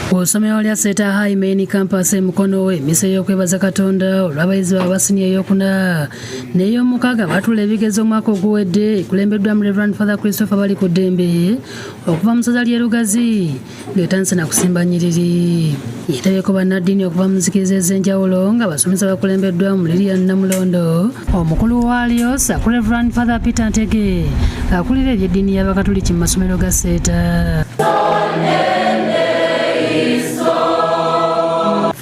Okusomera lya Seeta High Main Campus mukono we mise y'okwebaza Katonda olw'abayizi abasini ey'okuna n'ey'omukaaga batula ebigezo omwaka oguwedde kulembeddwa mu Reverend Father Christopher bali ku ddembe okuva mu ssaza ly'e Lugazi ng'etandise na kusimba nnyiriri. Yeetabyeko bannaddiini okuva mu nzikiriza ez'enjawulo nga basomesa bakulembeddwa mu Lilian Namulondo, omukulu waalyo Sir Reverend Father Peter Ntege akulira eby'eddiini y'Abakatuliki mu masomero ga Seeta.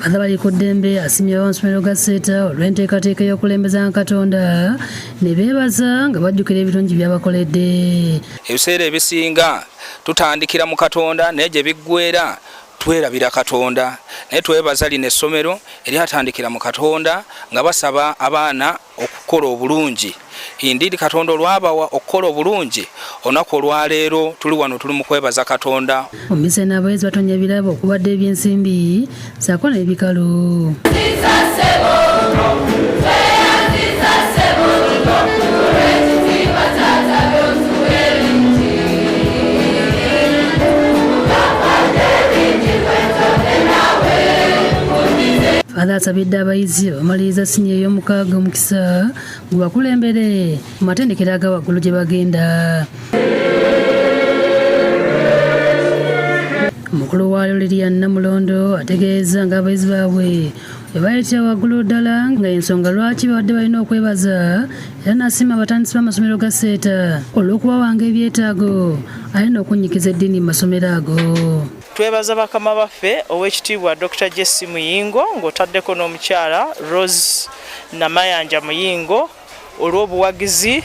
Father bali ku ddembe asimyewo amasomero ga Seeta olw'enteekateeka y'okulembeza Katonda ne beebaza nga bajjukira ebirungi by'abakoledde. Ebiseera ebisinga tutandikira mu Katonda naye gye biggweera twerabira Katonda, naye twebaza lino essomero eryatandikira mu Katonda nga basaba abaana okukola obulungi. Indiri Katonda olwabawa okukola obulungi, olunaku olwaleero tuli wano tuli mu kwebaza Katonda. Omise n'abayizi batonya ebirabo okubadde eby'ensimbi ssaako n'ebikalu. Father asabidde abayizi bamaliriza siniya ey'omukaaga omukisa gwe bakulembere mu matendekero aga waggulu gye bagenda. Omukulu waayo Lilian Namulondo ategeeza nga abayizi baabwe ebayitira waggulu ddala nga ensonga lwaki babadde balina okwebaza era n'asiima abatandisi b'amasomero ga Seeta olw'okubawanga ebyetaago alina okunnyikiza eddiini mu masomero ago. Twebaza bakama baffe ow'ekitiibwa Dr. Jesse Muyingo ng'otaddeko n'omukyala Rose Namayanja Muyingo olw'obuwagizi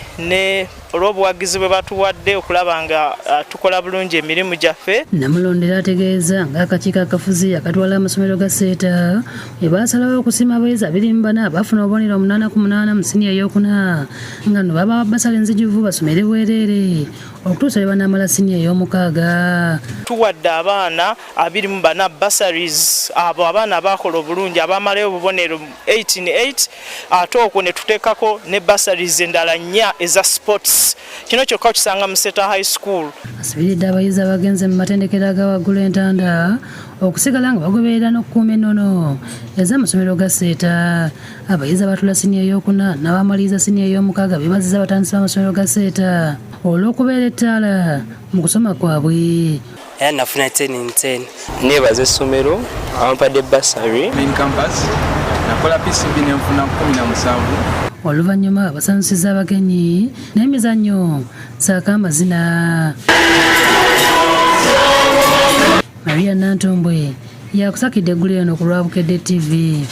bwe batuwadde okulaba nga tukola bulungi emirimu gyaffe. Namulondo era ategeeza ng'akakiiko akafuzi akatwala amasomero ga Seeta bwe baasalawo okusiima abayizi 24 bafuna obubonero 8 mu siniya ey'okuna nga no baba bbasale nzijuvu basomere bwereere okutuusa lwe banaamala siniya ey'omukaaga. Tuwadde abaana 20 bana bursaries, abo abaana abakola obulungi abamalayo obubonero 8 ate okwo ne tuteekako ne bursaries endala 4 eza sports. Kino kyokka kisanga mu Seeta High School. Asibiridde abayizi abagenze mu matendekero aga waggulu entanda okusigala nga bagoberera n'okukuuma ennono ez'amasomero ga Seeta. Abayizi abatula siniya ey'okuna n'abamaliriza siniya ey'omukaaga beebaziza abatandisi b'amasomero ga Seeta olw'okubeera ettaala mu kusoma kwabwe. Era nafuna 10 nebaza essomero abampadde bbasale main campus nakola PCB nenfuna 17. Oluvannyuma basanusiza abagenyi n'emizannyo ssaako amazina. Maria Nantombwe yakusakidde eggulu eno ku Lwabukedde TV.